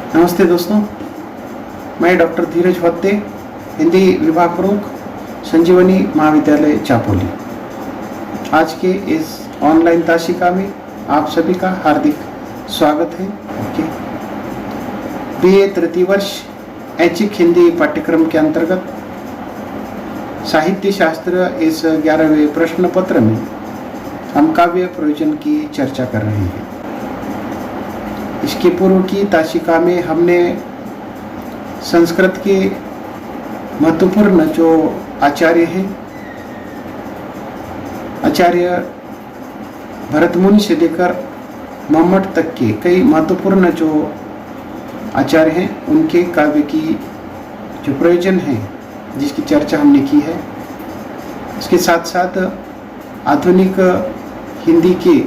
नमस्ते दोस्तों, मैं डॉक्टर धीरज होत्ते, हिंदी विभाग प्रमुख, संजीवनी महाविद्यालय चापोली। आज के इस ऑनलाइन ताशिका में आप सभी का हार्दिक स्वागत है। BA तृतीय वर्ष ऐच्छिक हिंदी पाठ्यक्रम के अंतर्गत साहित्य शास्त्र इस 11वें प्रश्न पत्र में हम काव्य प्रयोजन की चर्चा कर रहे हैं। इसके पूर्व की ताशिका में हमने संस्कृत के महत्वपूर्ण जो आचार्य हैं, आचार्य भरत मुनि से लेकर मम्मट तक के कई महत्वपूर्ण जो आचार्य हैं, उनके काव्य की जो प्रयोजन है जिसकी चर्चा हमने की है। इसके साथ साथ आधुनिक हिंदी के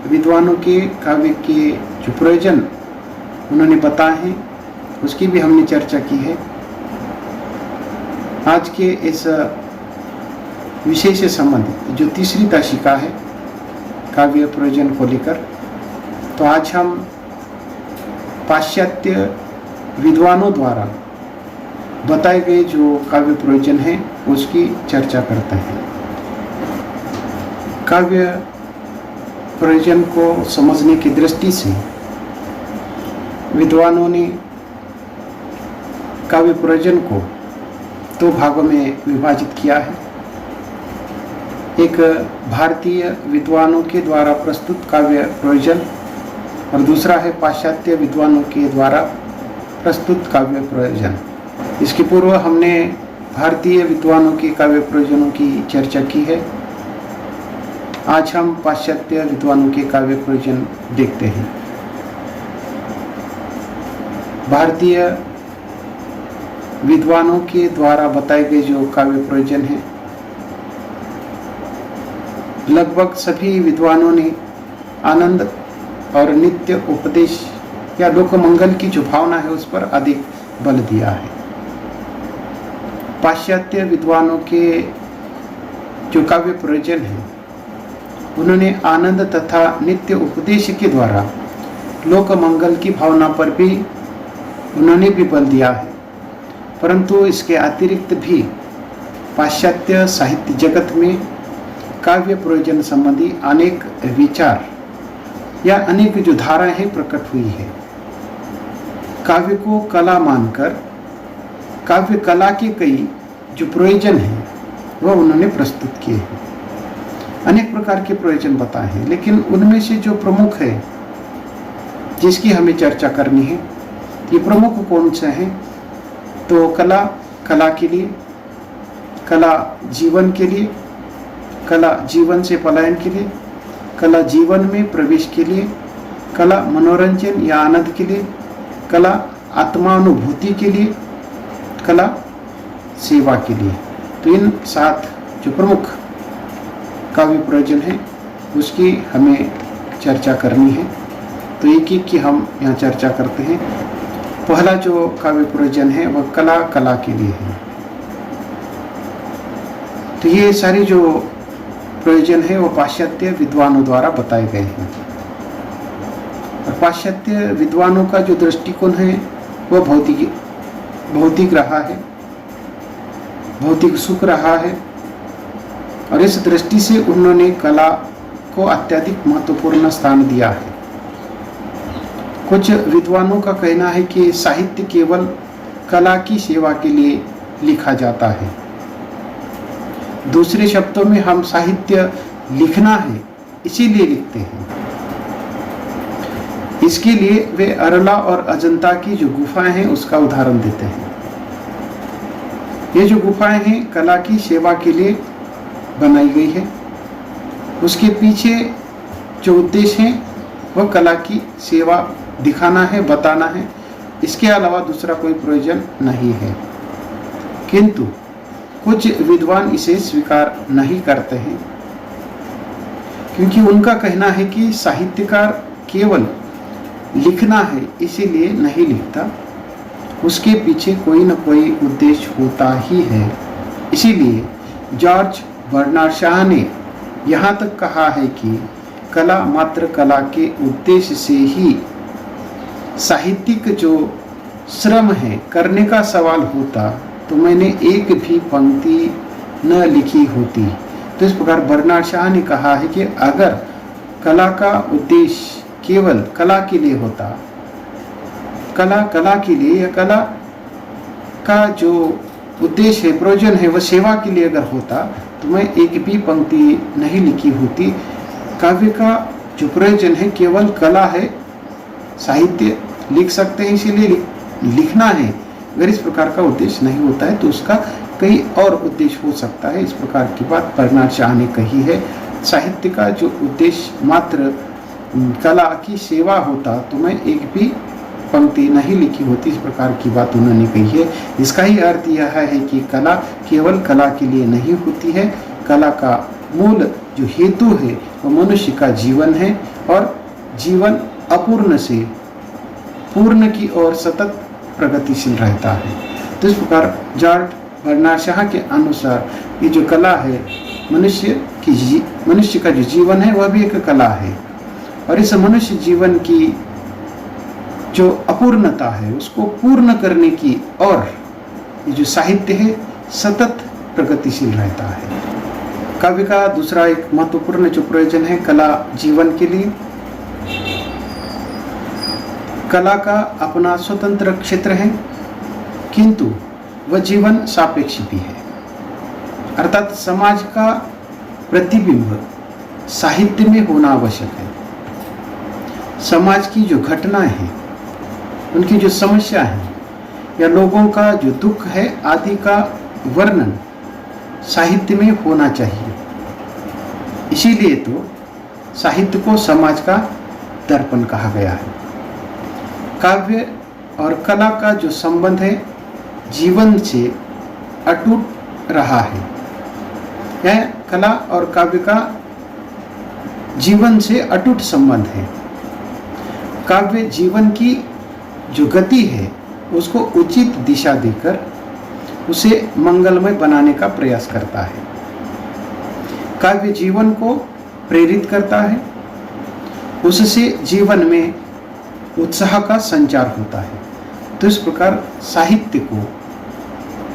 विद्वानों के काव्य के जो प्रयोजन उन्होंने बताए हैं, उसकी भी हमने चर्चा की है। आज के इस विषय से संबंधित जो तीसरी ताशिका है काव्य प्रयोजन को लेकर, तो आज हम पाश्चात्य विद्वानों द्वारा बताए गए जो काव्य प्रयोजन हैं उसकी चर्चा करते हैं। काव्य प्रयोजन को समझने की दृष्टि से विद्वानों ने काव्य प्रयोजन को दो भागों में विभाजित किया है। एक भारतीय विद्वानों के द्वारा प्रस्तुत काव्य प्रयोजन और दूसरा है पाश्चात्य विद्वानों के द्वारा प्रस्तुत काव्य प्रयोजन। इसके पूर्व हमने भारतीय विद्वानों के काव्य प्रयोजनों की चर्चा की है। आज हम पाश्चात्य विद्वानों के काव्य प्रयोजन देखते हैं। भारतीय विद्वानों के द्वारा बताए गए जो काव्य प्रयोजन हैं, लगभग सभी विद्वानों ने आनंद और नित्य उपदेश या लोक मंगल की जो भावना है उस पर अधिक बल दिया है। पाश्चात्य विद्वानों के जो काव्य प्रयोजन हैं, उन्होंने आनंद तथा नित्य उपदेश के द्वारा लोक मंगल की भावना पर भी उन्होंने भी बल दिया है। परंतु इसके अतिरिक्त भी पाश्चात्य साहित्य जगत में काव्य प्रयोजन संबंधी अनेक विचार या अनेक जो धाराएं प्रकट हुई है। काव्य को कला मानकर काव्य कला के कई जो प्रयोजन हैं वह उन्होंने प्रस्तुत किए हैं। अनेक प्रकार के प्रयोजन बताए हैं, लेकिन उनमें से जो प्रमुख है जिसकी हमें चर्चा करनी है, ये प्रमुख कौन से हैं? तो कला, कला के लिए, कला जीवन के लिए, कला जीवन से पलायन के लिए, कला जीवन में प्रवेश के लिए, कला मनोरंजन या आनंद के लिए, कला आत्मानुभूति के लिए, कला सेवा के लिए। तो इन 7 जो प्रमुख काव्य प्रयोजन है उसकी हमें चर्चा करनी है। तो एक एक की हम यहाँ चर्चा करते हैं। पहला जो काव्य प्रयोजन है वह कला, कला के लिए है। तो ये सारी जो प्रयोजन है वो पाश्चात्य विद्वानों द्वारा बताए गए हैं। और पाश्चात्य विद्वानों का जो दृष्टिकोण है वह भौतिक रहा है, भौतिक सुख रहा है। और इस दृष्टि से उन्होंने कला को अत्यधिक महत्वपूर्ण स्थान दिया है। कुछ विद्वानों का कहना है कि साहित्य केवल कला की सेवा के लिए लिखा जाता है। दूसरे शब्दों में हम साहित्य लिखना है इसीलिए लिखते हैं। इसके लिए वे अरला और अजंता की जो गुफाएं हैं उसका उदाहरण देते हैं। ये जो गुफाएं हैं कला की सेवा के लिए बनाई गई है। उसके पीछे जो उद्देश्य है वह कला की सेवा दिखाना है, बताना है। इसके अलावा दूसरा कोई प्रयोजन नहीं है। किंतु कुछ विद्वान इसे स्वीकार नहीं करते हैं, क्योंकि उनका कहना है कि साहित्यकार केवल लिखना है इसीलिए नहीं लिखता, उसके पीछे कोई न कोई उद्देश्य होता ही है। इसीलिए जॉर्ज बर्नार्ड शॉ ने यहाँ तक कहा है कि कला मात्र कला के उद्देश्य से ही साहित्यिक जो श्रम है, करने का सवाल होता तो मैंने एक भी पंक्ति न लिखी होती। तो इस प्रकार बर्नार्ड शॉ ने कहा है कि अगर कला का उद्देश्य केवल कला के लिए होता, कला के लिए, या कला का जो उद्देश्य है, प्रयोजन है, वह सेवा के लिए अगर होता तो मैं एक भी पंक्ति नहीं लिखी होती। काव्य का जो प्रयोजन है केवल कला है, साहित्य लिख सकते हैं इसीलिए लिखना है। अगर इस प्रकार का उद्देश्य नहीं होता है तो उसका कई और उद्देश्य हो सकता है। इस प्रकार की बात बर्नार्ड शॉ ने कही है। साहित्य का जो उद्देश्य मात्र कला की सेवा होता तो मैं एक भी पंक्ति नहीं लिखी होती। इस प्रकार की बात उन्होंने कही है। इसका ही अर्थ यह है कि कला केवल कला के लिए नहीं होती है। कला का मूल जो हेतु है वह मनुष्य का जीवन है और जीवन अपूर्ण से पूर्ण की ओर सतत प्रगतिशील रहता है। तो इस प्रकार जॉर्ज बर्नार्ड शॉ के अनुसार ये जो कला है, मनुष्य का जो जीवन है वह भी एक कला है और इस मनुष्य जीवन की जो अपूर्णता है उसको पूर्ण करने की और ये जो साहित्य है सतत प्रगतिशील रहता है। काव्य का दूसरा एक महत्वपूर्ण जो प्रयोजन है कला जीवन के लिए। कला का अपना स्वतंत्र क्षेत्र है किंतु वह जीवन सापेक्ष भी है, अर्थात समाज का प्रतिबिंब साहित्य में होना आवश्यक है। समाज की जो घटनाएं हैं, उनकी जो समस्या है या लोगों का जो दुख है आदि का वर्णन साहित्य में होना चाहिए। इसीलिए तो साहित्य को समाज का दर्पण कहा गया है। काव्य और कला का जो संबंध है जीवन से अटूट रहा है। यह कला और काव्य का जीवन से अटूट संबंध है। काव्य जीवन की जो गति है उसको उचित दिशा देकर उसे मंगलमय बनाने का प्रयास करता है। काव्य जीवन को प्रेरित करता है, उससे जीवन में उत्साह का संचार होता है। तो इस प्रकार साहित्य को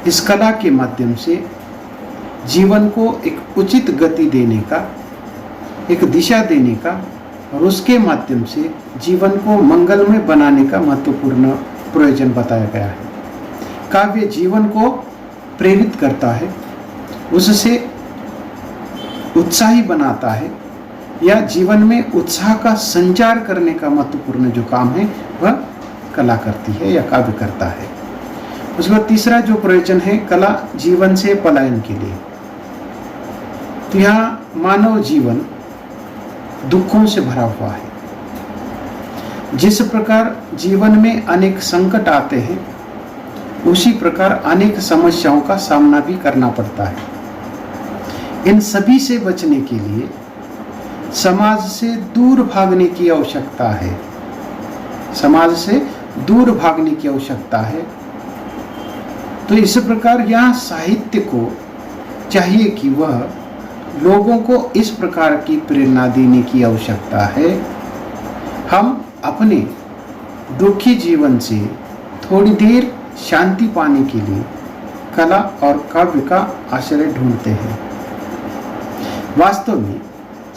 इस कला के माध्यम से जीवन को एक उचित गति देने का, एक दिशा देने का और उसके माध्यम से जीवन को मंगलमय बनाने का महत्वपूर्ण प्रयोजन बताया गया है। काव्य जीवन को प्रेरित करता है, उससे उत्साही बनाता है या जीवन में उत्साह का संचार करने का महत्वपूर्ण जो काम है वह कला करती है या काव्य करता है। उसके बाद तीसरा जो प्रयोजन है कला जीवन से पलायन के लिए। तो यहाँ मानव जीवन दुखों से भरा हुआ है। जिस प्रकार जीवन में अनेक संकट आते हैं उसी प्रकार अनेक समस्याओं का सामना भी करना पड़ता है। इन सभी से बचने के लिए समाज से दूर भागने की आवश्यकता है। समाज से दूर भागने की आवश्यकता है। तो इस प्रकार यहाँ साहित्य को चाहिए कि वह लोगों को इस प्रकार की प्रेरणा देने की आवश्यकता है। हम अपने दुखी जीवन से थोड़ी देर शांति पाने के लिए कला और काव्य का आश्रय ढूंढते हैं। वास्तव में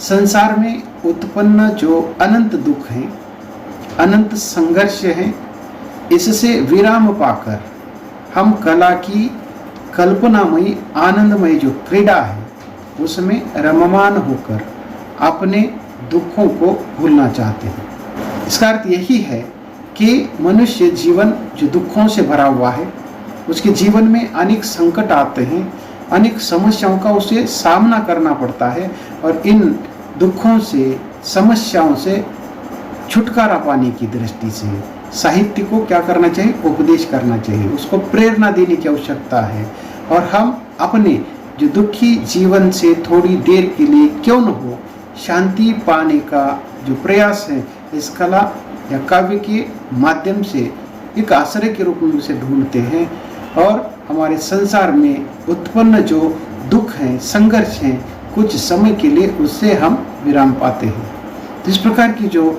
संसार में उत्पन्न जो अनंत दुख हैं, अनंत संघर्ष हैं, इससे विराम पाकर हम कला की कल्पनामयी आनंदमयी जो क्रीड़ा है उसमें रममान होकर अपने दुखों को भूलना चाहते हैं। इसका अर्थ यही है कि मनुष्य जीवन जो दुखों से भरा हुआ है, उसके जीवन में अनेक संकट आते हैं, अनेक समस्याओं का उसे सामना करना पड़ता है और इन दुखों से, समस्याओं से छुटकारा पाने की दृष्टि से साहित्य को क्या करना चाहिए? उपदेश करना चाहिए, उसको प्रेरणा देने की आवश्यकता है। और हम अपने जो दुखी जीवन से थोड़ी देर के लिए क्यों न हो शांति पाने का जो प्रयास है इस कला या काव्य के माध्यम से एक आश्रय के रूप में उसे ढूंढते हैं और हमारे संसार में उत्पन्न जो दुख हैं, संघर्ष हैं, कुछ समय के लिए उससे हम विराम पाते हैं। तो इस प्रकार की जो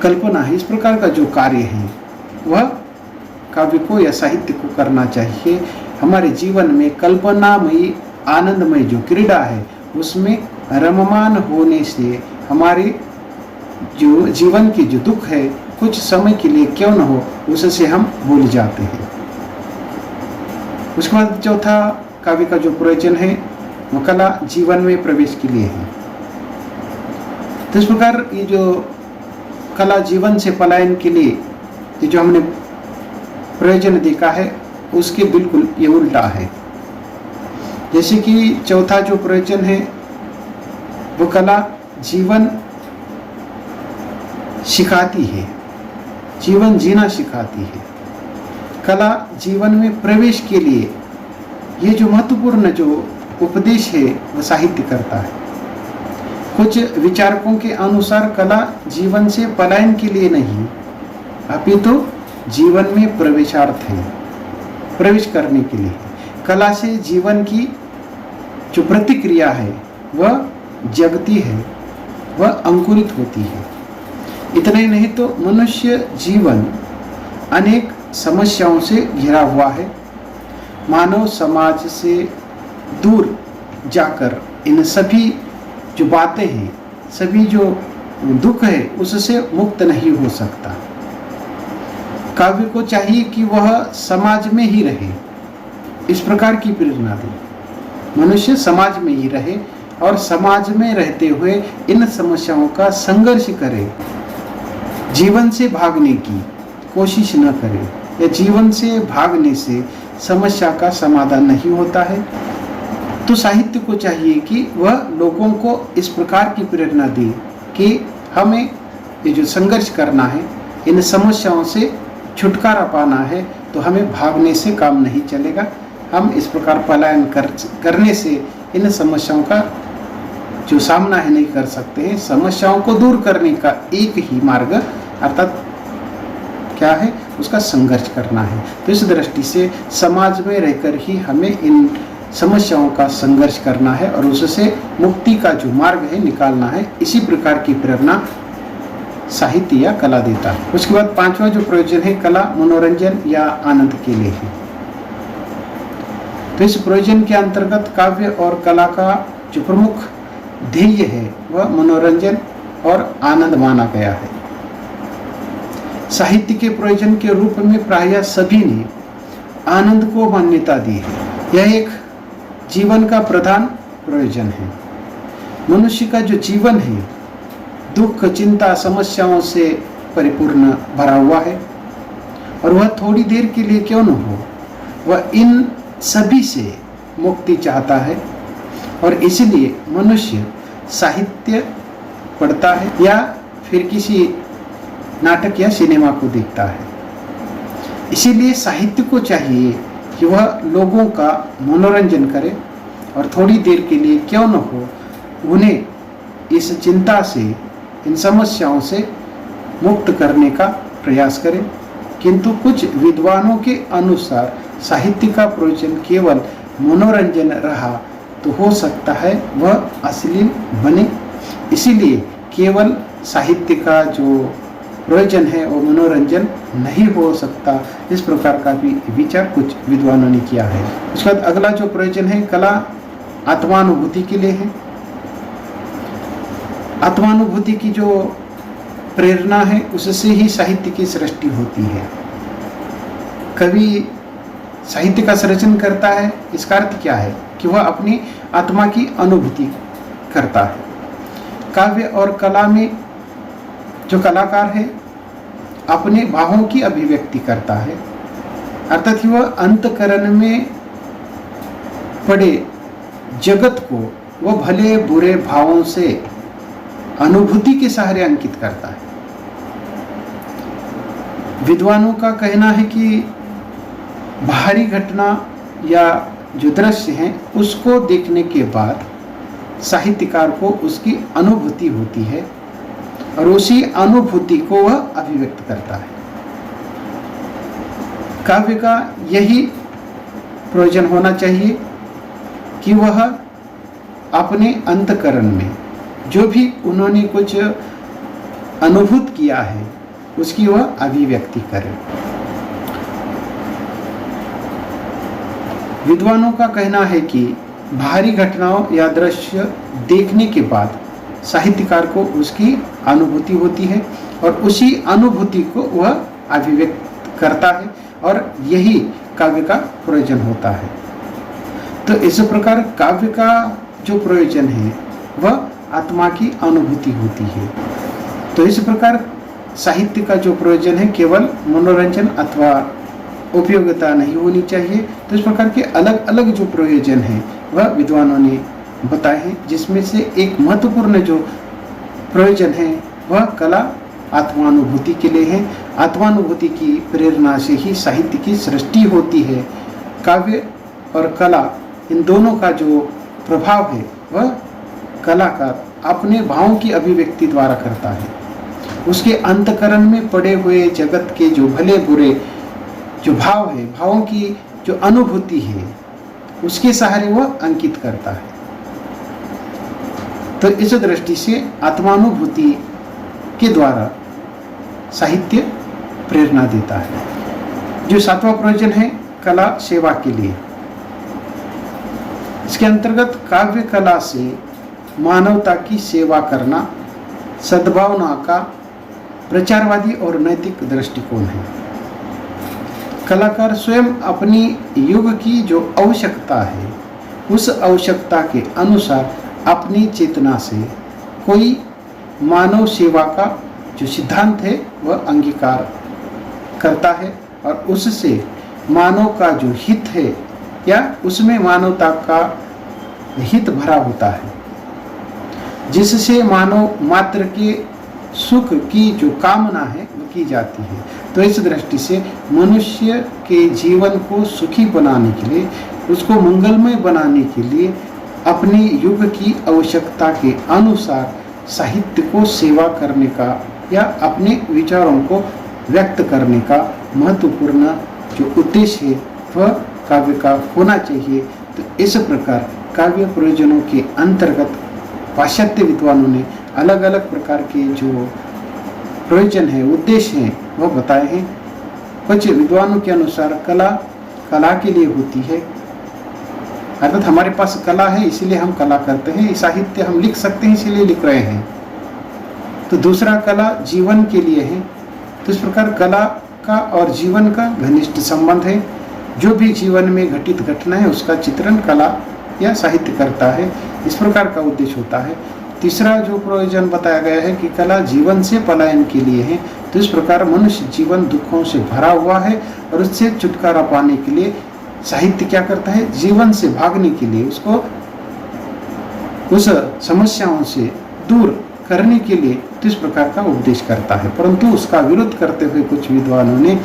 कल्पना है, इस प्रकार का जो कार्य है वह काव्य को या साहित्य को करना चाहिए। हमारे जीवन में कल्पनामयी आनंदमय जो क्रीड़ा है उसमें रममान होने से हमारे जो जीवन के जो दुख है कुछ समय के लिए क्यों न हो उससे हम भूल जाते हैं। उसके बाद चौथा काव्य का जो प्रयोजन है वो कला जीवन में प्रवेश के लिए है। तो इस प्रकार ये जो कला जीवन से पलायन के लिए ये जो हमने प्रयोजन देखा है उसके बिल्कुल ये उल्टा है। जैसे कि चौथा जो प्रयोजन है वो कला जीवन सिखाती है, जीवन जीना सिखाती है। कला जीवन में प्रवेश के लिए ये जो महत्वपूर्ण जो उपदेश है वह साहित्य करता है। कुछ विचारकों के अनुसार कला जीवन से पलायन के लिए नहीं अपितु जीवन में प्रवेशार्थ है, प्रवेश करने के लिए। कला से जीवन की जो प्रतिक्रिया है वह जगती है, वह अंकुरित होती है। इतना ही नहीं तो मनुष्य जीवन अनेक समस्याओं से घिरा हुआ है। मानव समाज से दूर जाकर इन सभी जो बातें हैं, सभी जो दुख है उससे मुक्त नहीं हो सकता। काव्य को चाहिए कि वह समाज में ही रहे, इस प्रकार की प्रेरणा दे। मनुष्य समाज में ही रहे और समाज में रहते हुए इन समस्याओं का संघर्ष करे, जीवन से भागने की कोशिश न करे, या जीवन से भागने से समस्या का समाधान नहीं होता है। तो साहित्य को चाहिए कि वह लोगों को इस प्रकार की प्रेरणा दे कि हमें ये जो संघर्ष करना है, इन समस्याओं से छुटकारा पाना है, तो हमें भागने से काम नहीं चलेगा। हम इस प्रकार पलायन करने से इन समस्याओं का जो सामना है नहीं कर सकते हैं। समस्याओं को दूर करने का एक ही मार्ग अर्थात क्या है, उसका संघर्ष करना है। तो इस दृष्टि से समाज में रहकर ही हमें इन समस्याओं का संघर्ष करना है और उससे मुक्ति का जो मार्ग है निकालना है। इसी प्रकार की प्रेरणा साहित्य या कला देता है। उसके बाद पांचवा जो प्रयोजन है कला मनोरंजन या आनंद के लिए है। तो इस प्रयोजन के अंतर्गत काव्य और कला का जो प्रमुख ध्येय है वह मनोरंजन और आनंद माना गया है। साहित्य के प्रयोजन के रूप में प्रायः सभी ने आनंद को मान्यता दी है। यह एक जीवन का प्रधान प्रयोजन है। मनुष्य का जो जीवन है दुख चिंता समस्याओं से परिपूर्ण भरा हुआ है और वह थोड़ी देर के लिए क्यों न हो वह इन सभी से मुक्ति चाहता है और इसलिए मनुष्य साहित्य पढ़ता है या फिर किसी नाटक या सिनेमा को देखता है। इसीलिए साहित्य को चाहिए कि वह लोगों का मनोरंजन करे और थोड़ी देर के लिए क्यों न हो उन्हें इस चिंता से, इन समस्याओं से मुक्त करने का प्रयास करे। किंतु कुछ विद्वानों के अनुसार साहित्य का प्रयोजन केवल मनोरंजन रहा तो हो सकता है वह अश्लील बने। इसीलिए केवल साहित्य का जो प्रयोजन है वो मनोरंजन नहीं हो सकता। इस प्रकार का भी विचार कुछ विद्वानों ने किया है। उसके बाद अगला जो प्रयोजन है कला आत्मानुभूति के लिए है। आत्मानुभूति की जो प्रेरणा है उससे ही साहित्य की सृष्टि होती है। कवि साहित्य का सृजन करता है, इसका अर्थ क्या है कि वह अपनी आत्मा की अनुभूति करता है। काव्य और कला में जो कलाकार है अपने भावों की अभिव्यक्ति करता है, अर्थात वह अंतकरण में पड़े जगत को वह भले बुरे भावों से अनुभूति के सहारे अंकित करता है। विद्वानों का कहना है कि बाहरी घटना या जो दृश्य है उसको देखने के बाद साहित्यकार को उसकी अनुभूति होती है और उसी अनुभूति को वह अभिव्यक्त करता है। काव्य का यही प्रयोजन होना चाहिए कि वह अपने अंतकरण में जो भी उन्होंने कुछ अनुभूत किया है उसकी वह अभिव्यक्ति करे। विद्वानों का कहना है कि बाहरी घटनाओं या दृश्य देखने के बाद साहित्यकार को उसकी अनुभूति होती है और उसी अनुभूति को वह अभिव्यक्त करता है और यही काव्य का प्रयोजन होता है। तो इस प्रकार काव्य का जो प्रयोजन है वह आत्मा की अनुभूति होती है। तो इस प्रकार साहित्य का जो प्रयोजन है केवल मनोरंजन अथवा उपयोगिता नहीं होनी चाहिए। तो इस प्रकार के अलग अलग जो प्रयोजन है वह विद्वानों ने बताए हैं, जिसमें से एक महत्वपूर्ण जो प्रयोजन है वह कला आत्मानुभूति के लिए है। आत्मानुभूति की प्रेरणा से ही साहित्य की सृष्टि होती है। काव्य और कला इन दोनों का जो प्रभाव है वह कलाकार अपने भावों की अभिव्यक्ति द्वारा करता है। उसके अंतःकरण में पड़े हुए जगत के जो भले बुरे जो भाव है, भावों की जो अनुभूति है, उसके सहारे वह अंकित करता है। तो इस दृष्टि से आत्मानुभूति के द्वारा साहित्य प्रेरणा देता है। जो सातवां प्रयोजन है कला सेवा के लिए, इसके अंतर्गत काव्य कला से मानवता की सेवा करना सद्भावना का प्रचारवादी और नैतिक दृष्टिकोण है। कलाकार स्वयं अपनी युग की जो आवश्यकता है उस आवश्यकता के अनुसार अपनी चेतना से कोई मानव सेवा का जो सिद्धांत है वह अंगीकार करता है और उससे मानव का जो हित है या उसमें मानवता का हित भरा होता है, जिससे मानव मात्र के सुख की जो कामना है वो की जाती है। तो इस दृष्टि से मनुष्य के जीवन को सुखी बनाने के लिए, उसको मंगलमय बनाने के लिए अपने युग की आवश्यकता के अनुसार साहित्य को सेवा करने का या अपने विचारों को व्यक्त करने का महत्वपूर्ण जो उद्देश्य है वह काव्य का होना चाहिए। तो इस प्रकार काव्य प्रयोजनों के अंतर्गत पाश्चात्य विद्वानों ने अलग अलग प्रकार के जो प्रयोजन है, उद्देश्य हैं, वह बताए हैं। कुछ विद्वानों के अनुसार कला कला के लिए होती है, अर्थात हमारे पास कला है इसीलिए हम कला करते हैं, साहित्य हम लिख सकते हैं इसीलिए लिख रहे हैं। तो दूसरा कला जीवन के लिए है। तो इस प्रकार कला का और जीवन का घनिष्ठ संबंध है। जो भी जीवन में घटित घटना है उसका चित्रण कला या साहित्य करता है, इस प्रकार का उद्देश्य होता है। तीसरा जो प्रयोजन बताया गया है कि कला जीवन से पलायन के लिए है। तो इस प्रकार मनुष्य जीवन दुखों से भरा हुआ है और उससे छुटकारा पाने के लिए साहित्य क्या करता है, जीवन से भागने के लिए, उसको उस समस्याओं से दूर करने के लिए तो इस प्रकार का उपदेश करता है। परंतु उसका विरोध करते हुए कुछ विद्वानों ने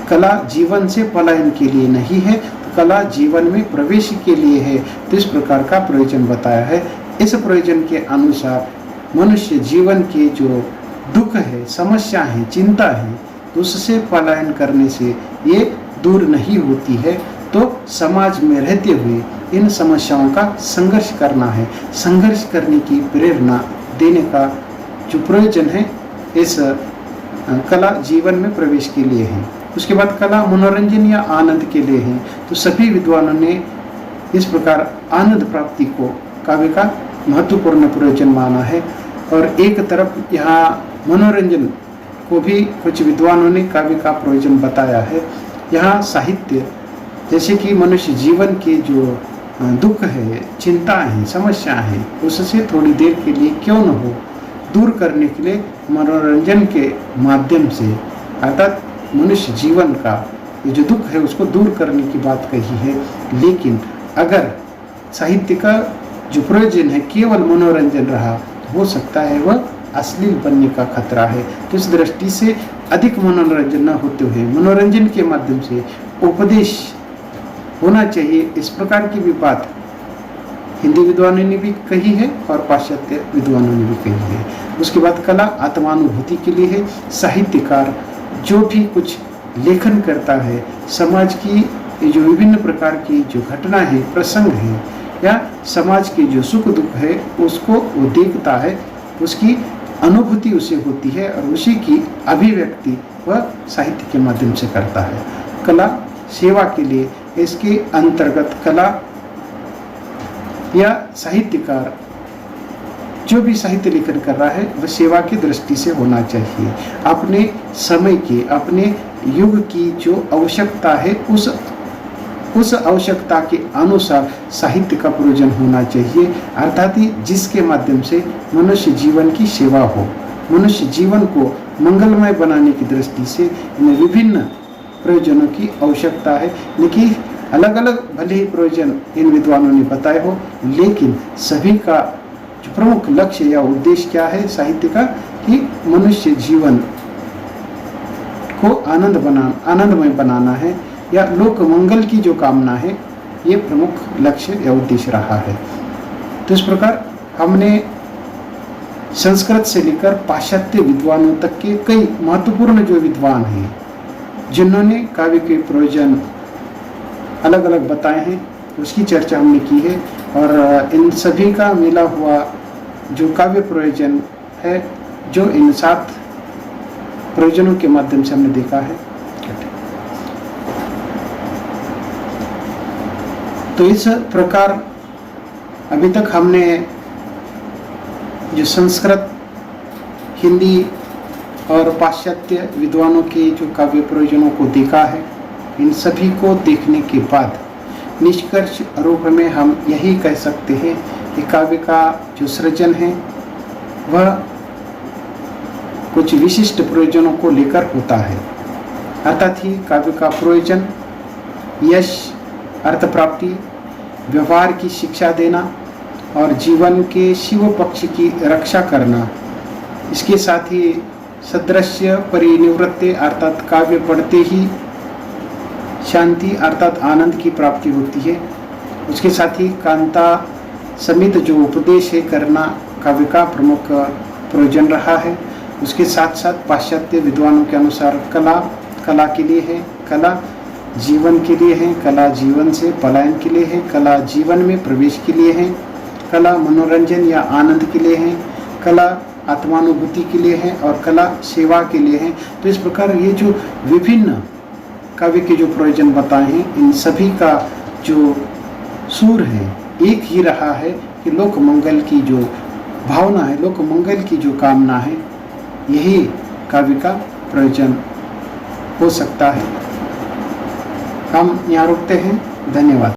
कला जीवन से पलायन के लिए नहीं है, तो कला जीवन में प्रवेश के लिए है, तो इस प्रकार का प्रयोजन बताया है। इस प्रयोजन के अनुसार मनुष्य जीवन के जो दुख है, समस्या है, चिंता है, तो उससे पलायन करने से ये दूर नहीं होती है। तो समाज में रहते हुए इन समस्याओं का संघर्ष करना है, संघर्ष करने की प्रेरणा देने का जो प्रयोजन है इस कला जीवन में प्रवेश के लिए है। उसके बाद कला मनोरंजन या आनंद के लिए है। तो सभी विद्वानों ने इस प्रकार आनंद प्राप्ति को काव्य का महत्वपूर्ण प्रयोजन माना है। और एक तरफ यहाँ मनोरंजन को भी कुछ विद्वानों ने काव्य का प्रयोजन बताया है। यहाँ साहित्य जैसे कि मनुष्य जीवन के जो दुख है, चिंता है, समस्या है, उससे थोड़ी देर के लिए क्यों न हो दूर करने के लिए मनोरंजन के माध्यम से, अर्थात मनुष्य जीवन का ये जो दुख है उसको दूर करने की बात कही है। लेकिन अगर साहित्य का जो प्रयोजन है केवल मनोरंजन रहा तो हो सकता है वह अश्लील बनने का खतरा है। तो इस दृष्टि से अधिक मनोरंजन न होते हुए मनोरंजन के माध्यम से उपदेश होना चाहिए, इस प्रकार की भी बात हिंदी विद्वानों ने भी कही है और पाश्चात्य विद्वानों ने भी कही है। उसके बाद कला आत्मानुभूति के लिए है। साहित्यकार जो भी कुछ लेखन करता है, समाज की जो विभिन्न प्रकार की जो घटना है, प्रसंग है या समाज के जो सुख दुख है उसको वो देखता है, उसकी अनुभूति उसे होती है और उसी की अभिव्यक्ति वह साहित्य के माध्यम से करता है। कला सेवा के लिए इसके अंतर्गत कला या साहित्यकार जो भी साहित्य लेखन कर रहा है वह सेवा की दृष्टि से होना चाहिए। अपने समय के, अपने युग की जो आवश्यकता है उस आवश्यकता के अनुसार साहित्य का प्रयोजन होना चाहिए, अर्थात जिसके माध्यम से मनुष्य जीवन की सेवा हो, मनुष्य जीवन को मंगलमय बनाने की दृष्टि से इन विभिन्न प्रयोजनों की आवश्यकता है। लेकिन अलग अलग भले ही प्रयोजन इन विद्वानों ने बताए हो, लेकिन सभी का जो प्रमुख लक्ष्य या उद्देश्य क्या है साहित्य का, कि मनुष्य जीवन को आनंदमय बनाना है या लोक मंगल की जो कामना है, ये प्रमुख लक्ष्य या उद्देश्य रहा है। तो इस प्रकार हमने संस्कृत से लेकर पाश्चात्य विद्वानों तक के कई महत्वपूर्ण जो विद्वान हैं जिन्होंने काव्य के प्रयोजन अलग अलग बताए हैं, उसकी चर्चा हमने की है। और इन सभी का मिला हुआ जो काव्य प्रयोजन है, जो इन 7 प्रयोजनों के माध्यम से हमने देखा है। तो इस प्रकार अभी तक हमने जो संस्कृत, हिंदी और पाश्चात्य विद्वानों के जो काव्य प्रयोजनों को देखा है, इन सभी को देखने के बाद निष्कर्ष रूप में हम यही कह सकते हैं कि काव्य का जो सृजन है वह कुछ विशिष्ट प्रयोजनों को लेकर होता है। अर्थात ही काव्य का प्रयोजन यश, अर्थ प्राप्ति, व्यवहार की शिक्षा देना और जीवन के शिव पक्ष की रक्षा करना, इसके साथ ही सदृश्य परिनिवृत्ति अर्थात काव्य पढ़ते ही शांति अर्थात आनंद की प्राप्ति होती है। उसके साथ ही कांता समित जो उपदेश है करना काव्य का प्रमुख प्रयोजन रहा है। उसके साथ साथ पाश्चात्य विद्वानों के अनुसार कला के लिए है, कला जीवन के लिए है, कला जीवन से पलायन के लिए है, कला जीवन में प्रवेश के लिए है, कला मनोरंजन या आनंद के लिए है, कला आत्मानुभूति के लिए है और कला सेवा के लिए है। तो इस प्रकार ये जो विभिन्न काव्य के जो प्रयोजन बताए हैं, इन सभी का जो सूर है एक ही रहा है कि लोक मंगल की जो भावना है, लोक मंगल की जो कामना है, यही काव्य का प्रयोजन हो सकता है। हम यहाँ रुकते हैं। धन्यवाद।